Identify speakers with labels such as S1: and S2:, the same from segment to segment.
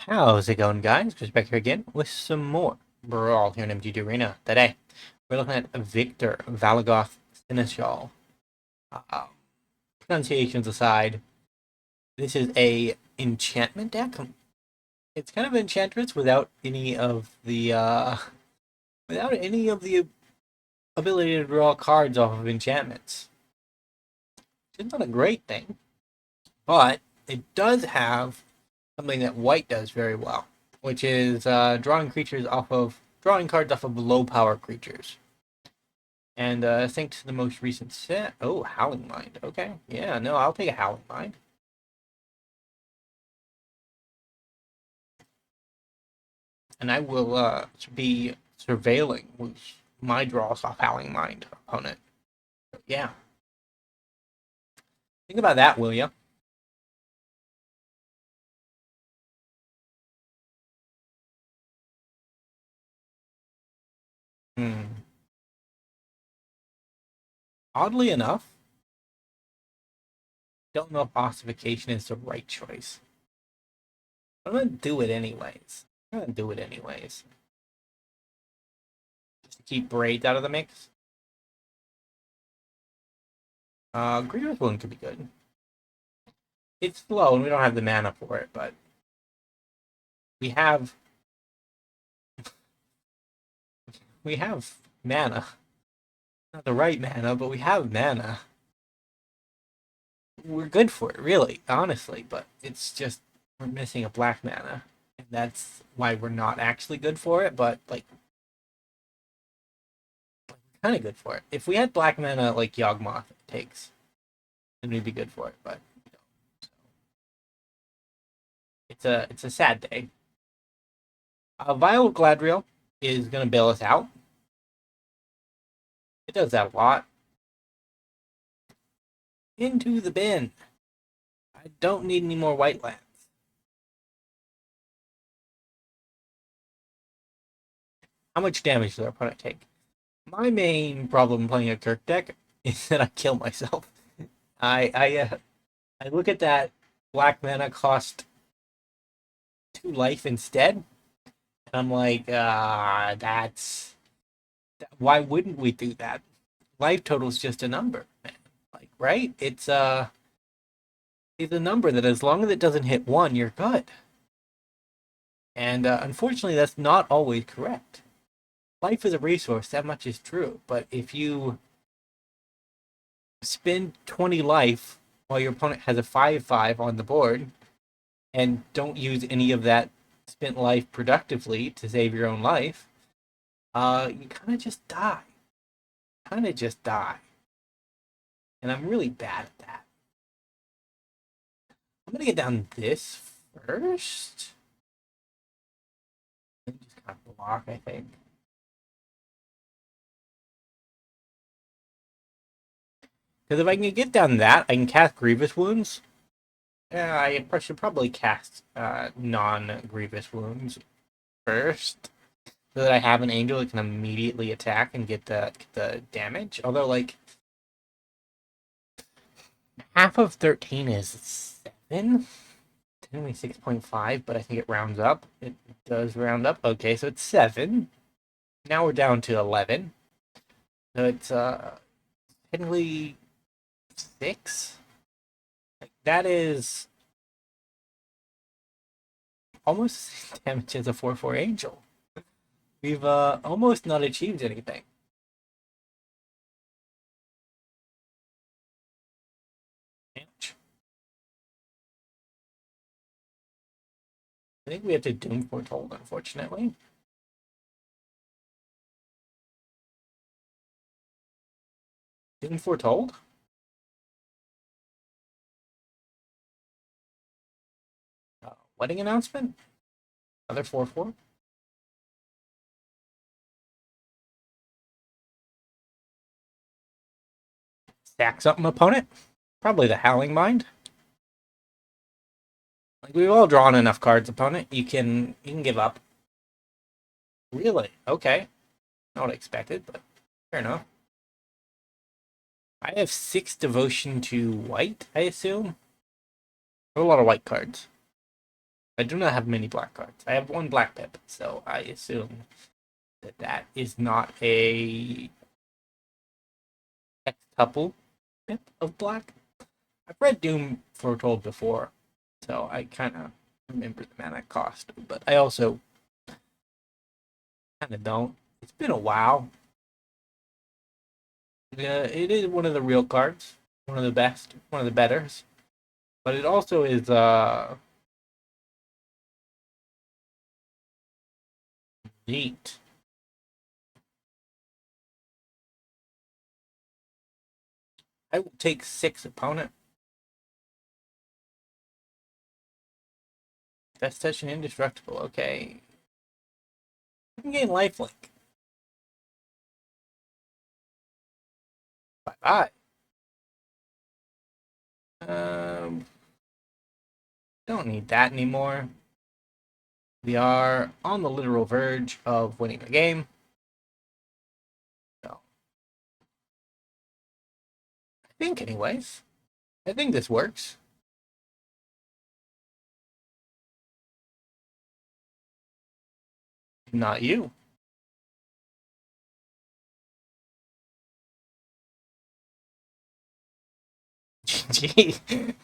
S1: How's it going, guys? Chris back here again with some more Brawl here in MTG Arena. Today, we're looking at Victor Valgavoth Seneschal. Uh, Pronunciations aside, this is a enchantment deck. It's kind of enchantress without any of the ability to draw cards off of enchantments. It's not a great thing, but it does have something that white does very well, which is drawing cards off of low power creatures. And thanks to the most recent set, oh, Howling Mind. Okay, yeah, no, I'll take a Howling Mind. And I will be surveilling my draws off Howling Mind opponent. So, yeah, think about that, will ya? Hmm. Oddly enough, don't know if ossification is the right choice. I'm gonna do it anyways. Just to keep braids out of the mix. Grievous Wound could be good. It's slow and we don't have the mana for it, but we have we have mana. Not the right mana, but we have mana. We're good for it, really, honestly, but it's just we're missing a black mana. And that's why we're not actually good for it, but like kinda good for it. If we had black mana like Yawgmoth takes, then we'd be good for it, but you know, so it's a sad day. Phial of Galadriel is gonna bail us out. It does that a lot. Into the bin. I don't need any more white lands. How much damage does our opponent take? My main problem playing a Kirk deck is that I kill myself. I look at that black mana cost 2 life instead, and I'm like, that's why wouldn't we do that? Life total's just a number, man. Like, right? It's a number that as long as it doesn't hit one, you're good. And unfortunately, that's not always correct. Life is a resource, that much is true. But if you spend 20 life while your opponent has a 5/5 on the board and don't use any of that spent life productively to save your own life, you kind of just die. And I'm really bad at that. I'm gonna get down this first. Just kind of block, I think. Because if I can get down that, I can cast Grievous Wounds. Yeah, I should probably cast non-Grievous Wounds first, so that I have an angel that can immediately attack and get the damage. Although, like, half of 13 is 7. Technically 6.5, but I think it rounds up. It does round up. Okay, so it's 7. Now we're down to 11. So it's technically 6. Like, that is almost damage as a 4/4 angel. We've almost not achieved anything. Damage. I think we have to Doom Foretold, unfortunately. Doom Foretold? Wedding announcement? Another 4/4? Stacks up an opponent? Probably the Howling Mind. Like, we've all drawn enough cards, opponent. You can give up. Really? Okay. Not what I expected, but fair enough. I have 6 devotion to white, I assume. A lot of white cards. I do not have many black cards. I have one black pip, so I assume that that is not a hextuple pip of black. I've read Doom Foretold before, so I kind of remember the mana cost, but I also kind of don't. It's been a while. Yeah, it is one of the real cards, one of the best, one of the betters, but it also is neat. I will take 6 opponent. That's such an indestructible. Okay, you can gain lifelink. Bye bye. Um, don't need that anymore. We are on the literal verge of winning the game. So, I think, anyways. I think this works. Not you. GG.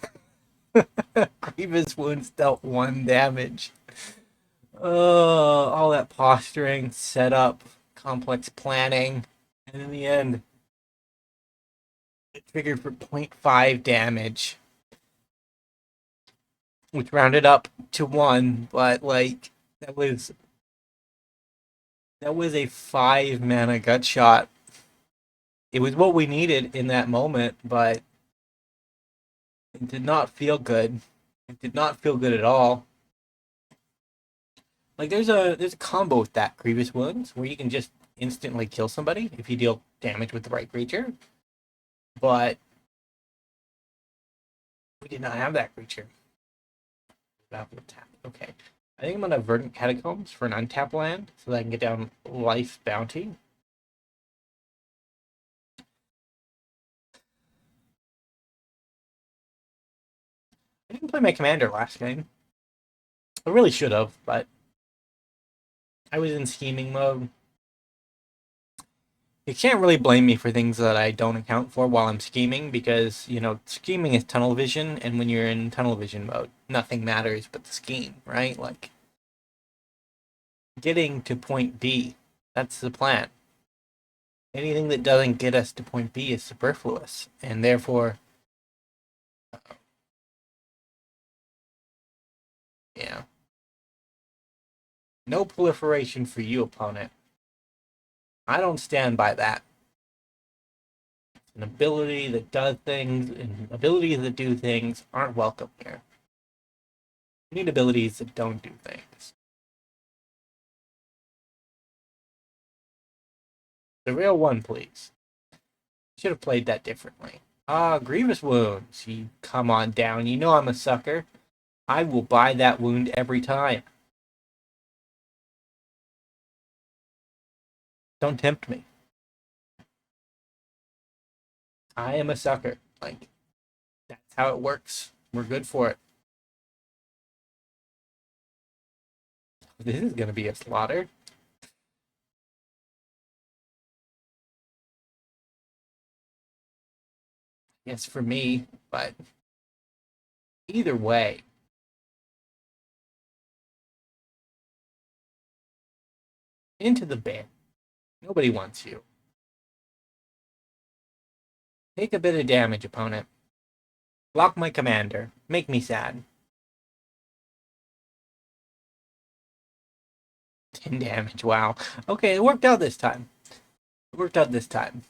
S1: Grievous Wounds dealt 1 damage. All that posturing, setup, complex planning, and in the end, it triggered for 0.5 damage, which rounded up to 1, but like that was a 5 mana gut shot. It was what we needed in that moment, but it did not feel good. It did not feel good at all. Like there's a combo with that Grievous Wounds where you can just instantly kill somebody if you deal damage with the right creature. But we did not have that creature. Okay. I think I'm gonna Verdant Catacombs for an untap land so that I can get down Life Bounty. I didn't play my commander last game. I really should have, but I was in scheming mode. You can't really blame me for things that I don't account for while I'm scheming because, scheming is tunnel vision, and when you're in tunnel vision mode, nothing matters but the scheme, right? Like, getting to point B, that's the plan. Anything that doesn't get us to point B is superfluous, and therefore, yeah. No proliferation for you, opponent. I don't stand by that. An ability that does things and abilities that do things aren't welcome here. We need abilities that don't do things. The real one, please. Should have played that differently. Grievous Wounds. You come on down. You know I'm a sucker. I will buy that wound every time. Don't tempt me. I am a sucker. Like, that's how it works. We're good for it. This is going to be a slaughter. Yes, for me, but either way, into the bin. Nobody wants you. Take a bit of damage, opponent. Block my commander. Make me sad. 10 damage, wow. Okay, it worked out this time. It worked out this time.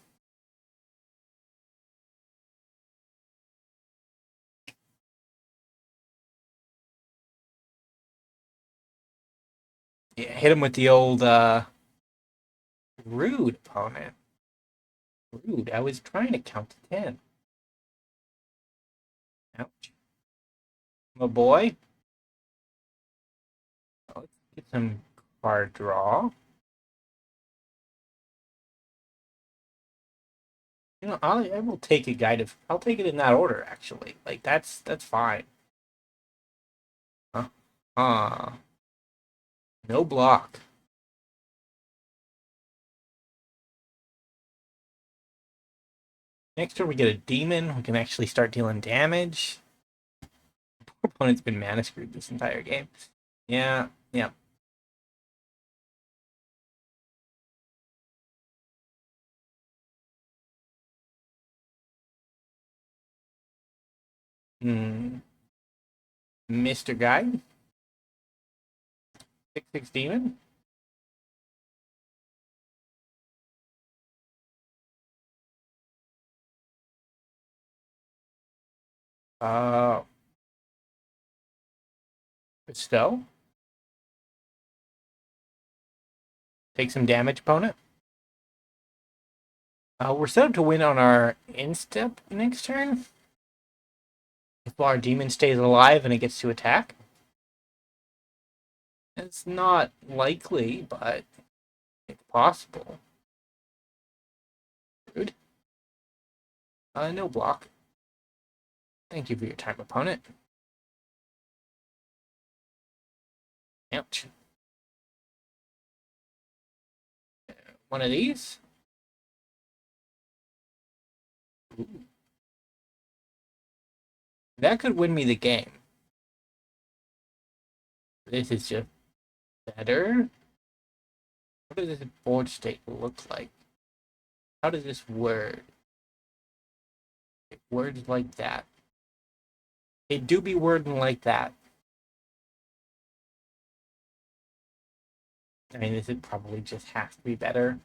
S1: Yeah, hit him with the old rude opponent. Rude. I was trying to count to 10. Ouch. My boy. Let's get some card draw. I will take a guide of. I'll take it in that order. Actually, like that's fine. Huh? No block. Next turn we get a demon. We can actually start dealing damage. Our opponent's been mana screwed this entire game. Yeah, yeah. Mr. Guy. 6/6 demon. Uh, Bestow. Take some damage, opponent. We're set up to win on our instep next turn. If our demon stays alive and it gets to attack. It's not likely, but it's possible. Rude. No block. Thank you for your time, opponent. Ouch. One of these. Ooh. That could win me the game. This is just better. What does this board state look like? How does this word? Words like that. It do be wording like that. I mean, this would probably just have to be better.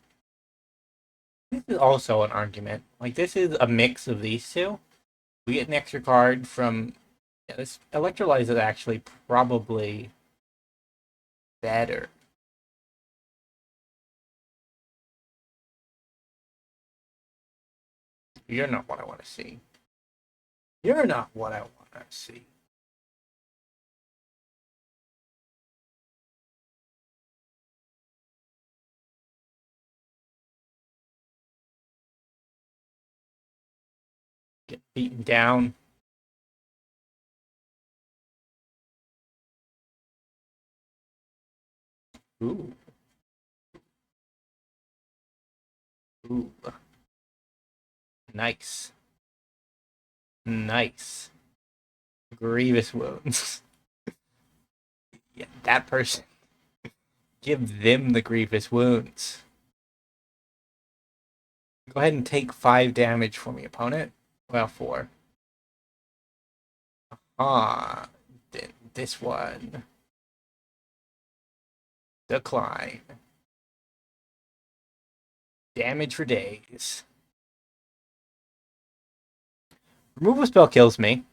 S1: This is also an argument. Like, this is a mix of these two. We get an extra card from... Yeah, this Electrolyze is actually probably better. You're not what I want to see. You're not what I want to see. Get beaten down. Ooh. Ooh. Nice. Nice. Grievous Wounds. Yeah, that person. Give them the Grievous Wounds. Go ahead and take 5 damage for me, opponent. Well, 4. Ah, this one. Decline. Damage for days. Removal spell kills me.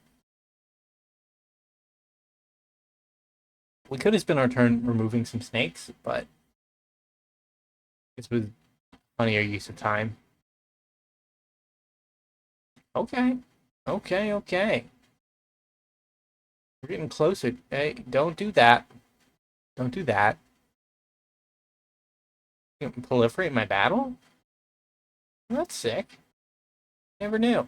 S1: We could have spent our turn removing some snakes, but this was funnier use of time. Okay. Okay, okay. We're getting closer. Hey, don't do that. Don't do that. You can proliferate my battle? That's sick. Never knew.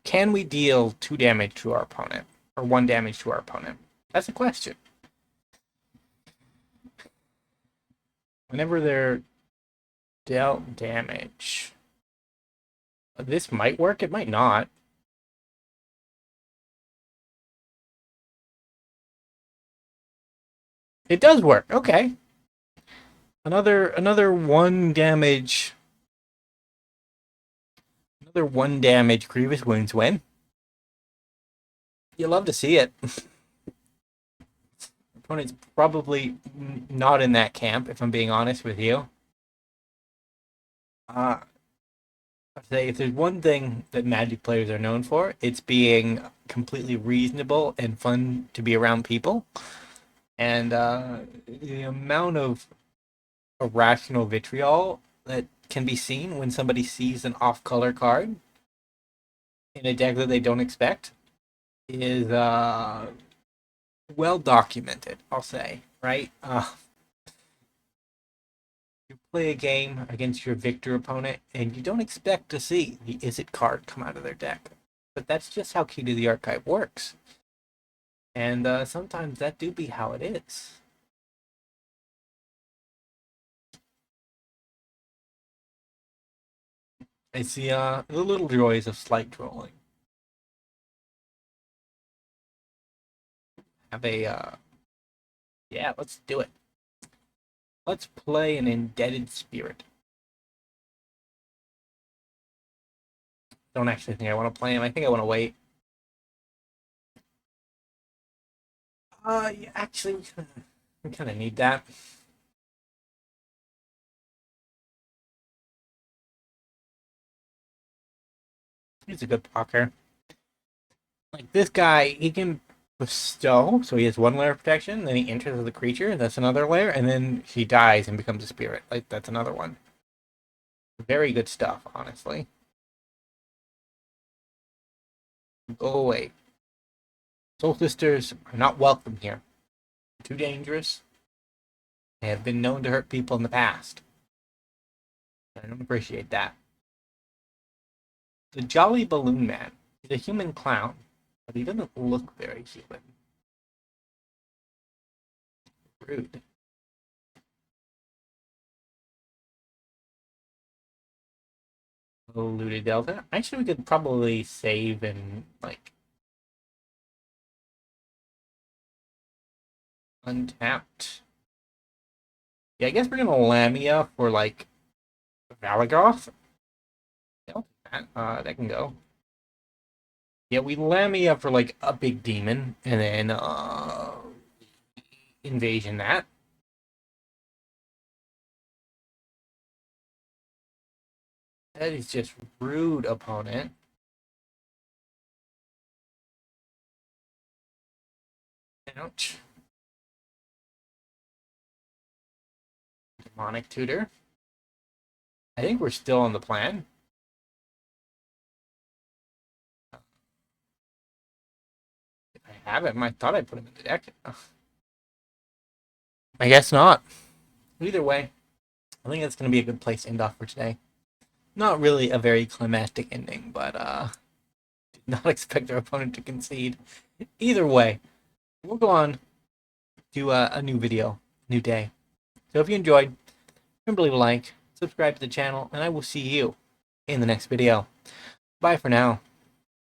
S1: Can we deal 2 damage to our opponent? Or 1 damage to our opponent? That's a question. Whenever they're dealt damage. This might work, it might not. It does work, okay. Another 1 damage. Another 1 damage Grievous Wounds win. You love to see it. Opponent's probably not in that camp, if I'm being honest with you. I'd say if there's one thing that Magic players are known for, it's being completely reasonable and fun to be around people. And the amount of irrational vitriol that can be seen when somebody sees an off-color card in a deck that they don't expect is well documented, I'll say, right? You play a game against your victor opponent, and you don't expect to see the Is It card come out of their deck. But that's just how Key to the Archive works. And sometimes that do be how it is. It's the little joys of slight trolling. Have a yeah, let's do it. Let's play an Indebted Spirit. Don't actually think I want to play him. I think I want to wait. Yeah, actually, we kind of need that. He's a good blocker. Like this guy, he can bestow, so he has one layer of protection, then he enters as a creature, that's another layer, and then he dies and becomes a spirit. Like that's another one. Very good stuff, honestly. Go away. Soul Sisters are not welcome here. Too dangerous. They have been known to hurt people in the past. I don't appreciate that. The Jolly Balloon Man is a human clown, but he doesn't look very human. Rude. Looted Delta. Actually, we could probably save and, like, untapped. Yeah, I guess we're gonna Lamia for, like, Valgavoth. That can go. Yeah, we Lamia for, like, a big demon, and then, Invasion that. That is just rude, opponent. Ouch. Demonic Tutor. I think we're still on the plan. If I have him, I thought I put him in the deck. I guess not. Either way, I think that's going to be a good place to end off for today. Not really a very climactic ending, but did not expect our opponent to concede. Either way, we'll go on to a new video, new day. So if you enjoyed, remember to leave a like, subscribe to the channel, and I will see you in the next video. Bye for now.